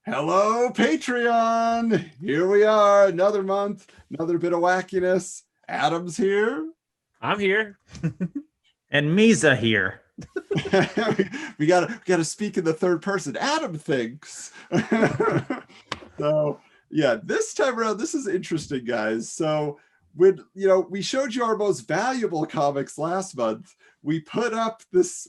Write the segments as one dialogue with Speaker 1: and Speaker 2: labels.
Speaker 1: Hello, Patreon. Here we are, another month, another bit of wackiness. Adam's here.
Speaker 2: I'm here.
Speaker 3: And Misa here.
Speaker 1: we gotta speak in the third person. Adam thinks. So yeah, this time around, this is interesting, guys. So when we showed you our most valuable comics last month, we put up this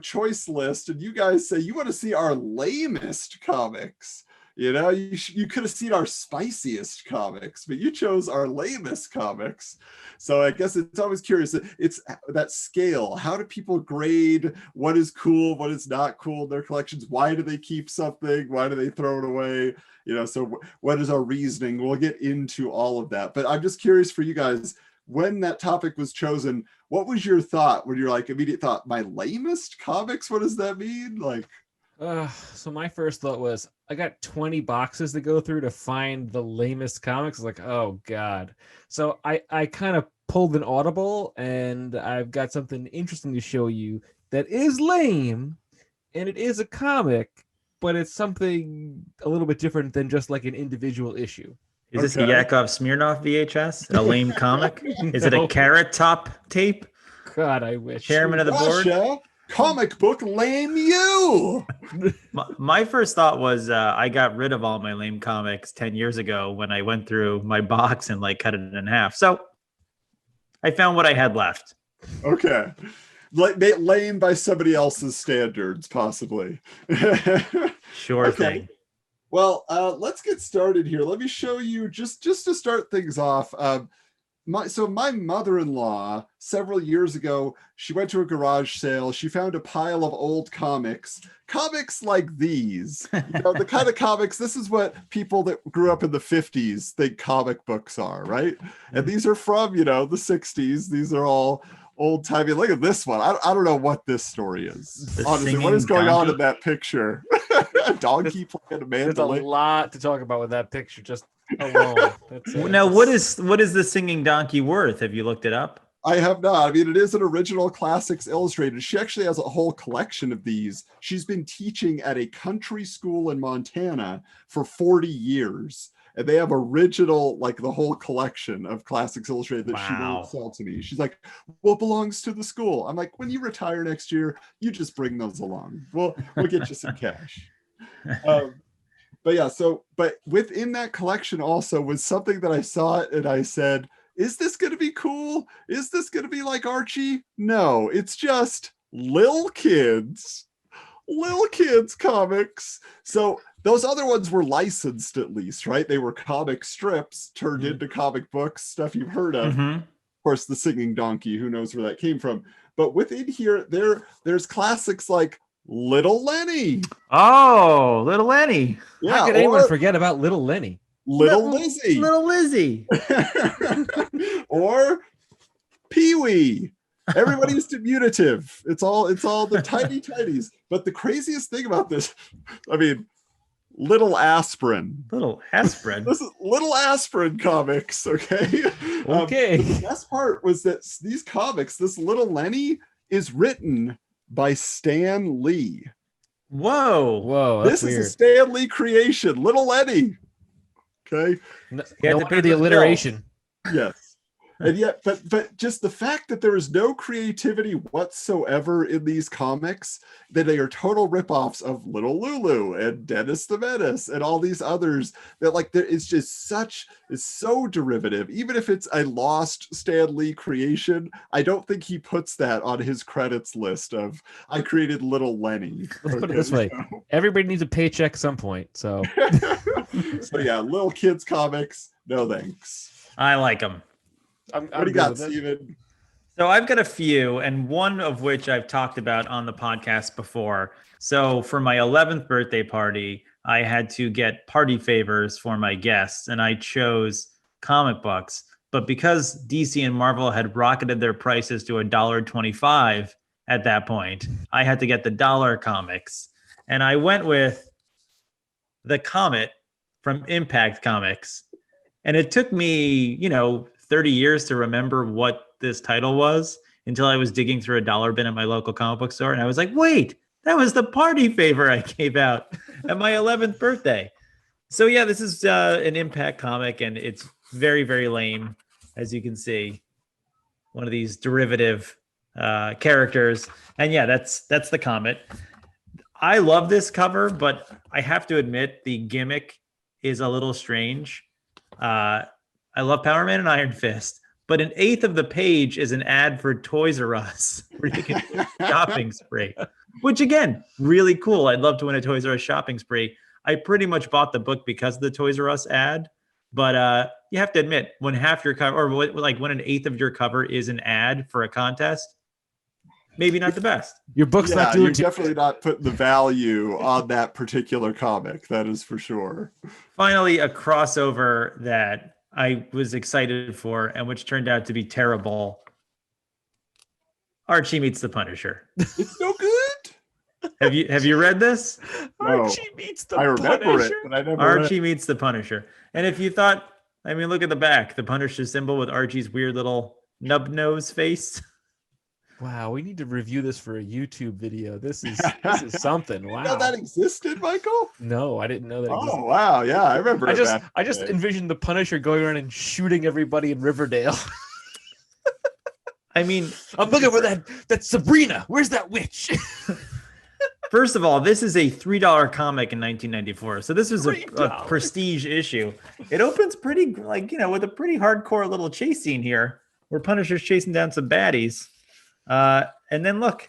Speaker 1: choice list, and you guys say you want to see our lamest comics. You could have seen our spiciest comics, but you chose our lamest comics. So I guess it's always curious. It's that scale. How do people grade what is cool, what is not cool in their collections? Why do they keep something? Why do they throw it away? So what is our reasoning? We'll get into all of that. But I'm just curious for you guys, when that topic was chosen, what was your thought when you're like immediate thought, my lamest comics? What does that mean? Like,
Speaker 2: So my first thought was, I got 20 boxes to go through to find the lamest comics. Like, oh God. So I kind of pulled an audible, and I've got something interesting to show you that is lame, and it is a comic, but it's something a little bit different than just like an individual issue.
Speaker 3: Is this a Yakov Smirnoff VHS? A lame comic? Is it a
Speaker 2: No.
Speaker 3: Carrot Top tape?
Speaker 2: God, I wish.
Speaker 3: Chairman of the board?
Speaker 1: Russia, comic book lame you.
Speaker 3: My first thought was I got rid of all my lame comics 10 years ago when I went through my box and cut it in half. So I found what I had left.
Speaker 1: Okay. Lame by somebody else's standards, possibly.
Speaker 3: Sure thing.
Speaker 1: Well, let's get started here. Let me show you, just to start things off. My mother-in-law, several years ago, she went to a garage sale. She found a pile of old comics like these. The kind of comics, this is what people that grew up in the 50s think comic books are, right? And these are from, the 60s. These are all old-timey. Look at this one. I don't know what this story is. Honestly, what is going on in that picture? A donkey playing a mandolin.
Speaker 2: There's a lot to talk about with that picture just alone.
Speaker 3: Now, what is the singing donkey worth? Have you looked it up?
Speaker 1: I have not. I mean, it is an original Classics Illustrated. She actually has a whole collection of these. She's been teaching at a country school in Montana for 40 years. And they have original, the whole collection of Classics Illustrated that she won't sell to me. She's like, well, it belongs to the school. I'm like, when you retire next year, you just bring those along. We'll get you some cash. But within that collection also was something that I saw it and I said, is this going to be cool? Is this going to be like Archie? No, it's just Lil Kids comics. So those other ones were licensed, at least, right? They were comic strips turned into comic books, stuff you've heard of.
Speaker 3: Mm-hmm.
Speaker 1: Of course, the singing donkey, who knows where that came from. But within here, there's classics like Little Lenny.
Speaker 3: Oh, Little Lenny.
Speaker 1: Yeah,
Speaker 2: how could anyone forget about Little Lenny?
Speaker 1: Little Lizzie.
Speaker 3: Little Lizzie.
Speaker 1: Or Pee-wee. Everybody's diminutive. It's all the tiny tinies. But the craziest thing about this, I mean, Little Aspirin.
Speaker 3: Little Aspirin.
Speaker 1: This is Little Aspirin comics, okay?
Speaker 2: Okay.
Speaker 1: The best part was that these comics, this Little Lenny, is written by Stan Lee.
Speaker 3: Whoa.
Speaker 2: That's
Speaker 1: This
Speaker 2: weird.
Speaker 1: is a Stan Lee creation. Little Lenny. Okay.
Speaker 2: No pay the alliteration.
Speaker 1: Yes. And yet, but just the fact that there is no creativity whatsoever in these comics, that they are total ripoffs of Little Lulu and Dennis the Menace and all these others, that there is just it's so derivative. Even if it's a lost Stan Lee creation, I don't think he puts that on his credits list of I created Little Lenny.
Speaker 2: Let's put it this way: everybody needs a paycheck at some point. So,
Speaker 1: so yeah, Little Kids comics, no thanks.
Speaker 3: I like them.
Speaker 2: I'm
Speaker 1: what do you got, Steven?
Speaker 3: So I've got a few, and one of which I've talked about on the podcast before. So for my 11th birthday party, I had to get party favors for my guests, and I chose comic books. But because DC and Marvel had rocketed their prices to $1.25 at that point, I had to get the dollar comics. And I went with The Comet from Impact Comics. And it took me, 30 years to remember what this title was until I was digging through a dollar bin at my local comic book store. And I was like, wait, that was the party favor I gave out at my 11th birthday. So yeah, this is an Impact comic, and it's very, very lame, as you can see. One of these derivative characters, and yeah, that's the Comet. I love this cover, but I have to admit the gimmick is a little strange. I love Power Man and Iron Fist, but an eighth of the page is an ad for Toys R Us where you can do a shopping spree, which again, really cool. I'd love to win a Toys R Us shopping spree. I pretty much bought the book because of the Toys R Us ad, but you have to admit when half your cover, or like when an eighth of your cover is an ad for a contest, maybe not the best.
Speaker 2: Your book's
Speaker 1: Yeah,
Speaker 2: not doing
Speaker 1: you're definitely not putting the value on that particular comic. That is for sure.
Speaker 3: Finally, a crossover that I was excited for and which turned out to be terrible. Archie meets the Punisher.
Speaker 1: It's no good.
Speaker 3: Have you read this?
Speaker 1: No.
Speaker 2: Archie meets the
Speaker 1: I remember
Speaker 2: Punisher.
Speaker 1: it, but I never read
Speaker 3: Archie meets the Punisher. And if you thought, I mean, look at the back, the Punisher symbol with Archie's weird little nub nose face.
Speaker 2: Wow, we need to review this for a YouTube video. This is something. Wow.
Speaker 1: You know that existed, Michael?
Speaker 2: No, I didn't know that existed.
Speaker 1: Oh wow, yeah, I remember.
Speaker 2: I
Speaker 1: it
Speaker 2: just
Speaker 1: back
Speaker 2: I
Speaker 1: in the
Speaker 2: just
Speaker 1: day.
Speaker 2: envisioned the Punisher going around and shooting everybody in Riverdale.
Speaker 3: I mean,
Speaker 2: I'm looking for that Sabrina. Where's that witch?
Speaker 3: first of all, this is a $3 comic in 1994. So this was a
Speaker 2: $3.
Speaker 3: prestige issue. It opens pretty, like, you know, with a pretty hardcore little chase scene here where Punisher's chasing down some baddies. And then look,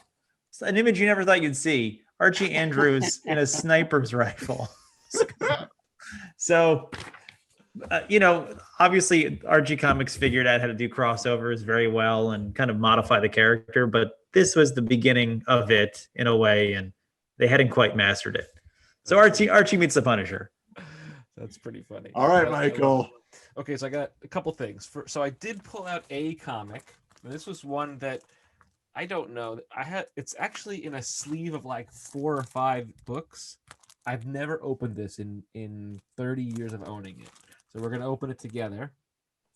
Speaker 3: it's an image you never thought you'd see. Archie Andrews in a sniper's rifle. So, you know, obviously Archie Comics figured out how to do crossovers very well and kind of modify the character, but this was the beginning of it in a way, and they hadn't quite mastered it. So Archie meets the Punisher.
Speaker 2: That's pretty funny.
Speaker 1: All right, Michael.
Speaker 2: Okay, so I got a couple things. So I did pull out a comic. And this was one that I don't know. It's actually in a sleeve of like 4 or 5 books. I've never opened this in 30 years of owning it. So we're gonna open it together.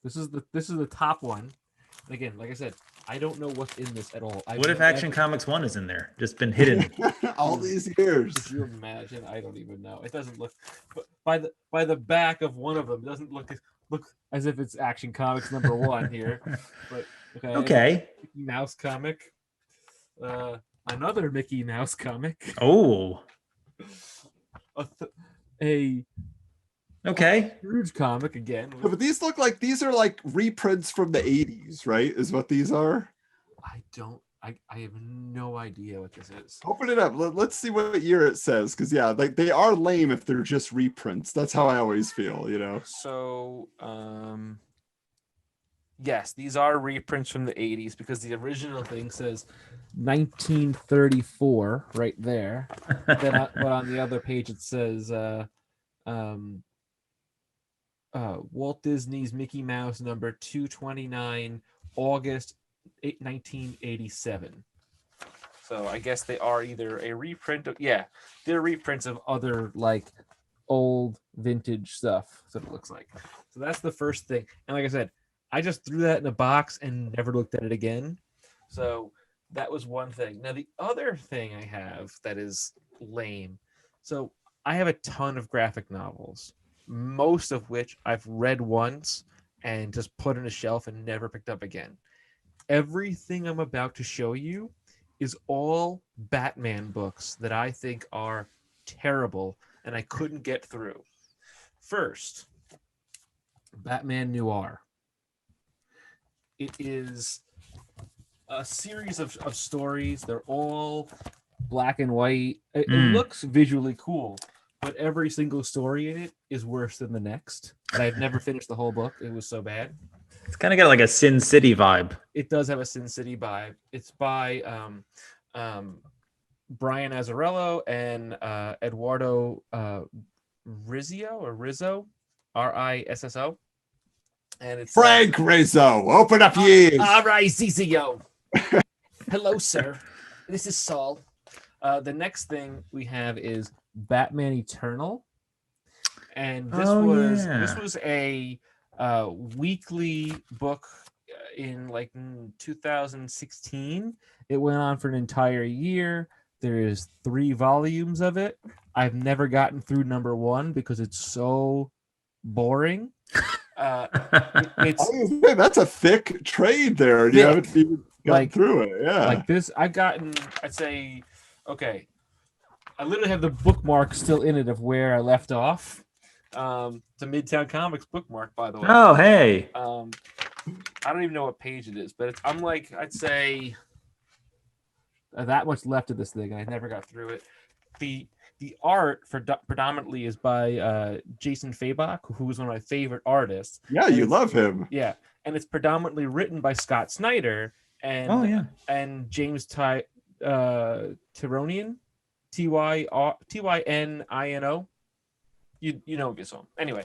Speaker 2: This is the top one. And again, like I said, I don't know what's in this at all.
Speaker 3: What if Action Comics 1 is in there? Just been hidden.
Speaker 1: All these years.
Speaker 2: If you imagine, I don't even know. It doesn't look, but by the back of one of them, it doesn't look as if it's Action Comics #1 here. But
Speaker 3: Okay.
Speaker 2: Mickey Mouse comic. Another Mickey Mouse comic.
Speaker 3: Oh.
Speaker 2: A
Speaker 3: Okay.
Speaker 2: Scrooge comic again.
Speaker 1: Yeah, but these look like these are like reprints from the 80s, right? Is what these are?
Speaker 2: I have no idea what this is.
Speaker 1: Open it up. Let's see what year it says. Because yeah, like they are lame if they're just reprints. That's how I always feel, you know.
Speaker 2: So, yes, these are reprints from the 80s because the original thing says 1934 right there. But on the other page it says Walt Disney's Mickey Mouse number 229, August 1987. So I guess they are either a reprint of, they're reprints of other like old vintage stuff. So it looks like. So that's the first thing. And like I said, I just threw that in a box and never looked at it again. So that was one thing. Now the other thing I have that is lame. So I have a ton of graphic novels, most of which I've read once and just put on a shelf and never picked up again. Everything I'm about to show you is all Batman books that I think are terrible and I couldn't get through. First, Batman Noir. It is a series of stories. They're all black and white. It looks visually cool, but every single story in it is worse than the next. And I've never finished the whole book. It was so bad.
Speaker 3: It's kind of got like a Sin City vibe.
Speaker 2: It does have a Sin City vibe. It's by Brian Azzarello and Eduardo Rizzo, Risso. And it's
Speaker 1: Frank Rizzo, open up your ears.
Speaker 2: All right, Zizio. Hello, sir. This is Saul. The next thing we have is Batman Eternal, and this was a weekly book in like 2016. It went on for an entire year. There is 3 volumes of it. I've never gotten through number 1 because it's so boring. It's
Speaker 1: I was gonna say, that's a thick trade there, and you
Speaker 2: thick.
Speaker 1: haven't even gotten
Speaker 2: Like-
Speaker 1: through it. Yeah.
Speaker 2: like this. I've gotten, I'd say, okay, I literally have the bookmark still in it of where I left off. It's a Midtown Comics bookmark, by the way.
Speaker 3: Oh, hey.
Speaker 2: I don't even know what page it is, but I'm like, I'd say that much left of this thing, and I never got through it. The art for predominantly is by Jason Fabok, who was one of my favorite artists.
Speaker 1: Yeah,
Speaker 2: And
Speaker 1: you
Speaker 2: it's-
Speaker 1: love him.
Speaker 2: Yeah, and it's predominantly written by Scott Snyder and James Tyronian, Tynino. You know if you saw him. Anyway,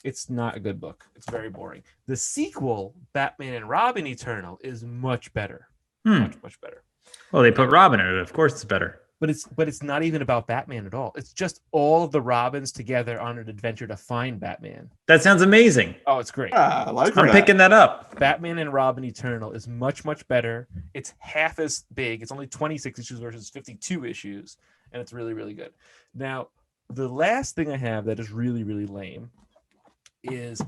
Speaker 2: it's not a good book. It's very boring. The sequel, Batman and Robin Eternal, is much better. Much better.
Speaker 3: Well, they put Robin in it. Of course, it's better.
Speaker 2: But it's not even about Batman at all. It's just all of the Robins together on an adventure to find Batman.
Speaker 3: That sounds amazing.
Speaker 2: Oh, it's great.
Speaker 1: Yeah, I like
Speaker 3: I'm
Speaker 1: that.
Speaker 3: picking that up.
Speaker 2: Batman and Robin Eternal is much better. It's half as big. It's only 26 issues versus 52 issues, and it's really good. Now, the last thing I have that is really lame is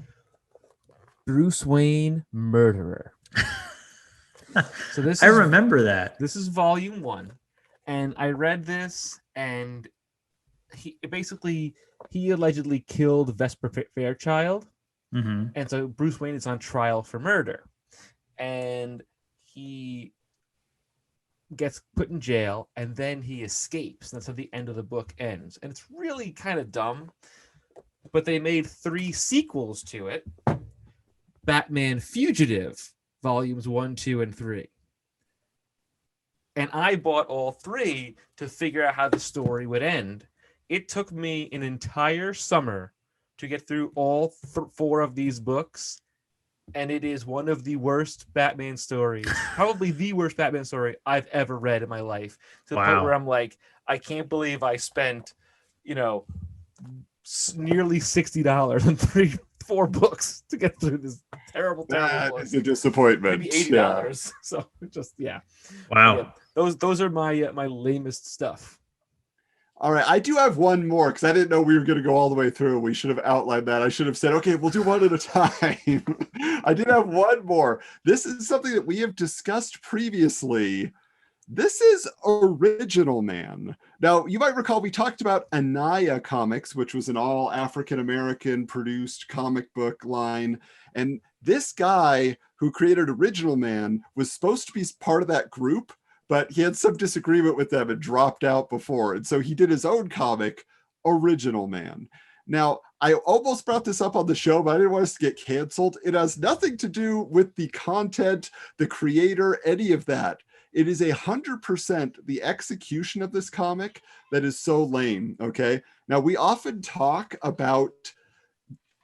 Speaker 2: Bruce Wayne Murderer. So this
Speaker 3: I
Speaker 2: is
Speaker 3: remember that.
Speaker 2: This is volume 1, and I read this, and he allegedly killed Vesper Fairchild,
Speaker 3: Mm-hmm.
Speaker 2: and so Bruce Wayne is on trial for murder, and he gets put in jail, and then he escapes. That's how the end of the book ends, and it's really kind of dumb. But they made 3 sequels to it: Batman Fugitive, volumes 1, 2, and 3. And I bought all 3 to figure out how the story would end. It took me an entire summer to get through all 4 of these books, and it is one of the worst Batman stories, probably the worst Batman story I've ever read in my life. To the point
Speaker 3: Wow.
Speaker 2: where I'm like, I can't believe I spent, nearly $60 on 4 books to get through this terrible
Speaker 1: That
Speaker 2: book.
Speaker 1: is a disappointment.
Speaker 2: Maybe
Speaker 1: Yeah.
Speaker 2: $80. So just
Speaker 3: Wow.
Speaker 2: Yeah. Those are my my lamest stuff.
Speaker 1: All right, I do have one more because I didn't know we were going to go all the way through. We should have outlined that. I should have said, okay, we'll do one at a time. I did have one more. This is something that we have discussed previously. This is Original Man. Now, you might recall we talked about Anaya Comics, which was an all African-American produced comic book line. And this guy who created Original Man was supposed to be part of that group, but he had some disagreement with them and dropped out before. And so he did his own comic, Original Man. Now, I almost brought this up on the show, but I didn't want us to get canceled. It has nothing to do with the content, the creator, any of that. It is 100% the execution of this comic that is so lame, okay? Now, we often talk about,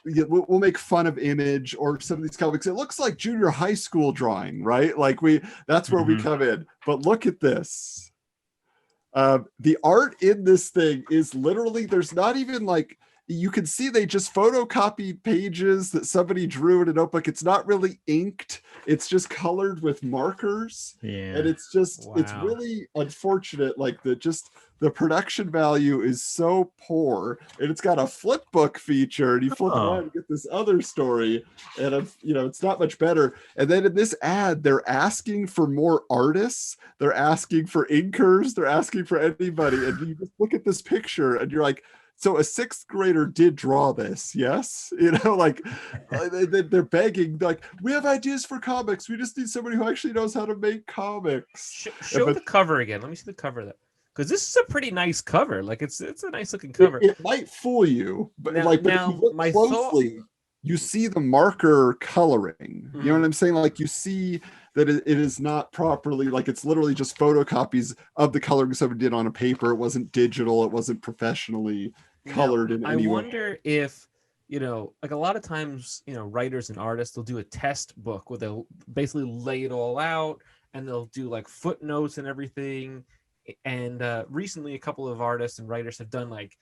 Speaker 1: we'll make fun of Image or some of these comics. It looks like junior high school drawing, right? Like that's where we come in. But look at this. The art in this thing is literally, there's not even like, you can see they just photocopied pages that somebody drew in a notebook. It's not really inked. It's just colored with markers.
Speaker 3: Yeah.
Speaker 1: And it's just, it's
Speaker 2: Wow.
Speaker 1: really unfortunate. Like the production value is so poor, and it's got a flip book feature, and you flip
Speaker 3: Oh.
Speaker 1: around and get this other story, and it's not much better. And then in this ad, they're asking for more artists, they're asking for inkers, they're asking for anybody, and you just look at this picture and you're like, so a 6th grader did draw this, yes? They're begging, like, we have ideas for comics, we just need somebody who actually knows how to make comics.
Speaker 2: Show
Speaker 1: but-
Speaker 2: the cover again. Let me see the cover of that. Because this is a pretty nice cover. Like it's a nice looking cover.
Speaker 1: It might fool you, but
Speaker 2: Now-
Speaker 1: but if
Speaker 2: now,
Speaker 1: you look
Speaker 2: my
Speaker 1: closely, you see the marker coloring. You know what I'm saying? Like you see that it is not properly, like it's literally just photocopies of the coloring somebody did on a paper. It wasn't digital. It wasn't professionally colored in
Speaker 2: I
Speaker 1: any way.
Speaker 2: wonder if, like a lot of times, writers and artists, they'll do a test book where they'll basically lay it all out and they'll do like footnotes and everything. And recently, a couple of artists and writers have done like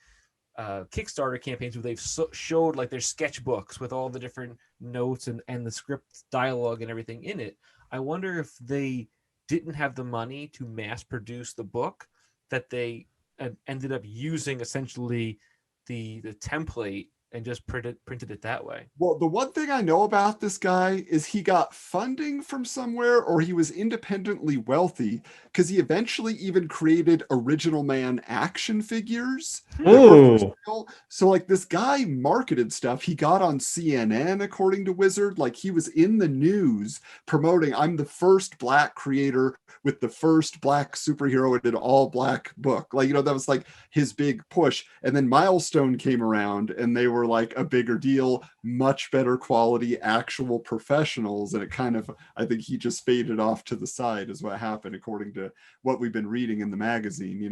Speaker 2: Kickstarter campaigns where they've showed like their sketchbooks with all the different notes and the script dialogue and everything in it. I wonder if they didn't have the money to mass produce the book, that they ended up using essentially the template and just printed it that way.
Speaker 1: Well, the one thing I know about this guy is he got funding from somewhere, or he was independently wealthy, because he eventually even created Original Man action figures.
Speaker 3: Ooh.
Speaker 1: So like this guy marketed stuff. He got on CNN, according to Wizard. Like he was in the news promoting, I'm the first Black creator with the first Black superhero in an all Black book. Like, that was like his big push. And then Milestone came around and they were like a bigger deal, much better quality, actual professionals. And it kind of, I think he just faded off to the side is what happened, according to what we've been reading in the magazine,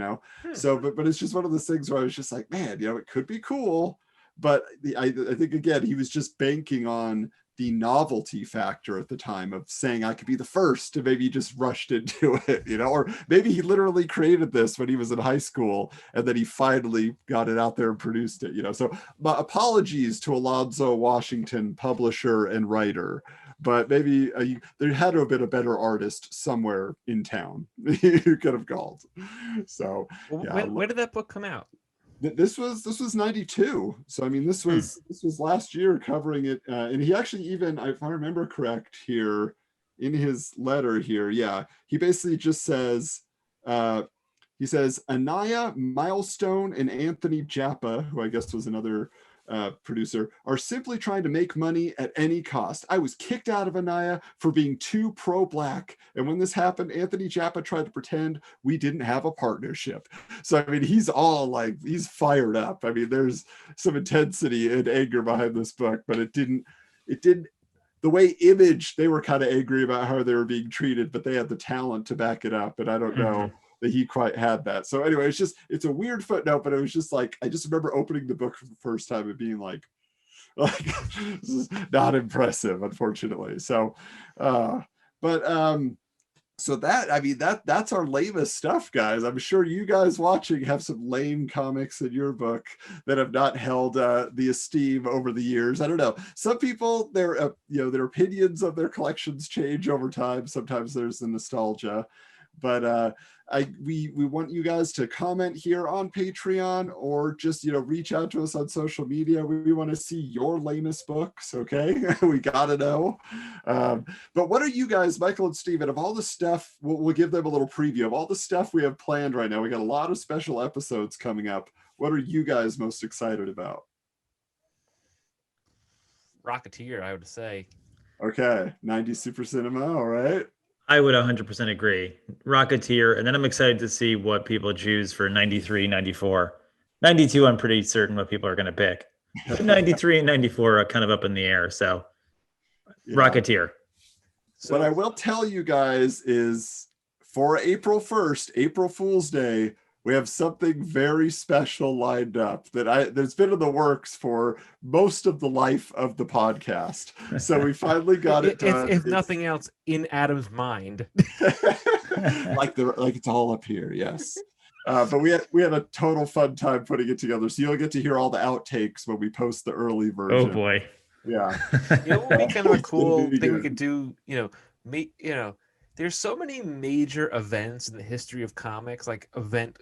Speaker 1: So, but it's just one of those things where I was just like, man, it could be cool. But I think, again, he was just banking on the novelty factor at the time of saying I could be the first, and maybe he just rushed into it, or maybe he literally created this when he was in high school and then he finally got it out there and produced it, So my apologies to Alonzo Washington, publisher and writer, but maybe there had to have been a better artist somewhere in town you could have called. So yeah.
Speaker 2: When did that book come out?
Speaker 1: This was 92. So I mean, this was last year, covering it, and he actually, even if I remember correct here in his letter here, he basically just says, he says Anaya, Milestone, and Anthony Jappa, who I guess was another producer, are simply trying to make money at any cost. I was kicked out of Anaya for being too pro-Black, and when this happened, Anthony Jappa tried to pretend we didn't have a partnership. So I mean, he's all like, he's fired up. I mean, there's some intensity and anger behind this book, but it didn't the way Image, they were kind of angry about how they were being treated, but they had the talent to back it up, and I don't know that he quite had that. So anyway, it's a weird footnote, but it was just like, I just remember opening the book for the first time and being like this is not impressive, unfortunately. So so that, I mean, that's our lamest stuff, guys. I'm sure you guys watching have some lame comics in your book that have not held the esteem over the years. I don't know. Some people, their opinions of their collections change over time. Sometimes there's the nostalgia, but we want you guys to comment here on Patreon, or just reach out to us on social media. We want to see your lamest books. Okay, we gotta know. But what are you guys, Michael and Steven, of all the stuff? We'll give them a little preview of all the stuff we have planned right now. We got a lot of special episodes coming up. What are you guys most excited about?
Speaker 2: Rocketeer, I would say.
Speaker 1: Okay, 90s Super Cinema. All right.
Speaker 3: I would 100% agree. Rocketeer, and then I'm excited to see what people choose for 93, 94. 92, I'm pretty certain what people are going to pick. 93 and 94 are kind of up in the air, so Rocketeer.
Speaker 1: What I will tell you guys is, for April 1st, April Fool's Day, we have something very special lined up that's been in the works for most of the life of the podcast. So we finally got it done.
Speaker 2: If nothing else, in Adam's mind.
Speaker 1: like it's all up here, yes. But we had a total fun time putting it together. So you'll get to hear all the outtakes when we post the early version.
Speaker 3: Oh boy.
Speaker 1: Yeah.
Speaker 2: What would be kind of a cool thing we could do, there's so many major events in the history of comics, like event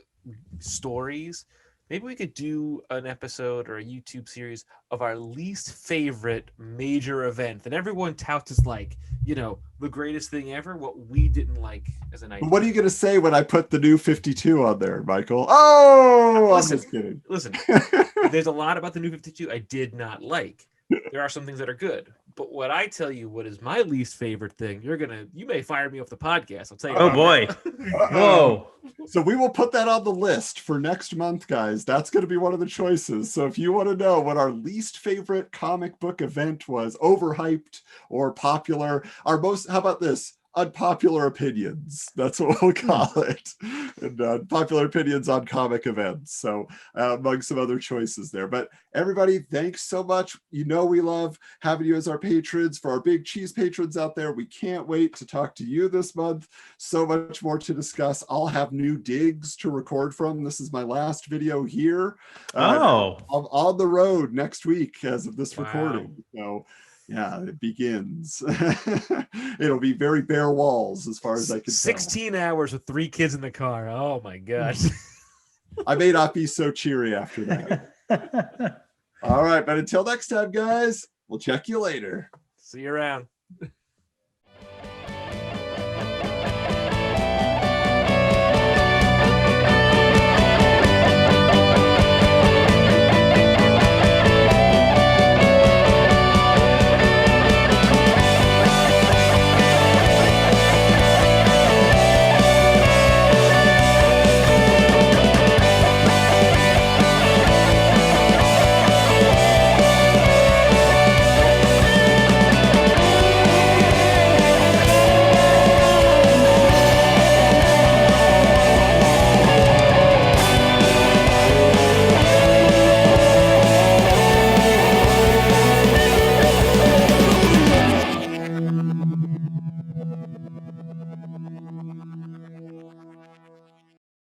Speaker 2: stories. Maybe we could do an episode or a YouTube series of our least favorite major event that everyone touts as like, the greatest thing ever, what we didn't like as an idea.
Speaker 1: What are you going to say when I put the new 52 on there, Michael? Oh, I'm just kidding.
Speaker 2: Listen, there's a lot about the new 52 I did not like. There are some things that are good, but what I tell you, what is my least favorite thing, you may fire me off the podcast. I'll tell you.
Speaker 3: Oh boy. Whoa.
Speaker 1: So we will put that on the list for next month, guys. That's going to be one of the choices. So if you want to know what our least favorite comic book event was, overhyped or popular, how about this? Unpopular opinions. That's what we'll call it. And unpopular opinions on comic events. So among some other choices there. But everybody, thanks so much. We love having you as our patrons. For our big cheese patrons out there, we can't wait to talk to you this month. So much more to discuss. I'll have new digs to record from. This is my last video here. I'm on the road next week as of this recording. So Yeah, it begins. It'll be very bare walls as far as I can tell.
Speaker 2: 16 hours with 3 kids in the car. Oh my god.
Speaker 1: I may not be so cheery after that. All right, but until next time, guys, we'll check you later.
Speaker 2: See you around.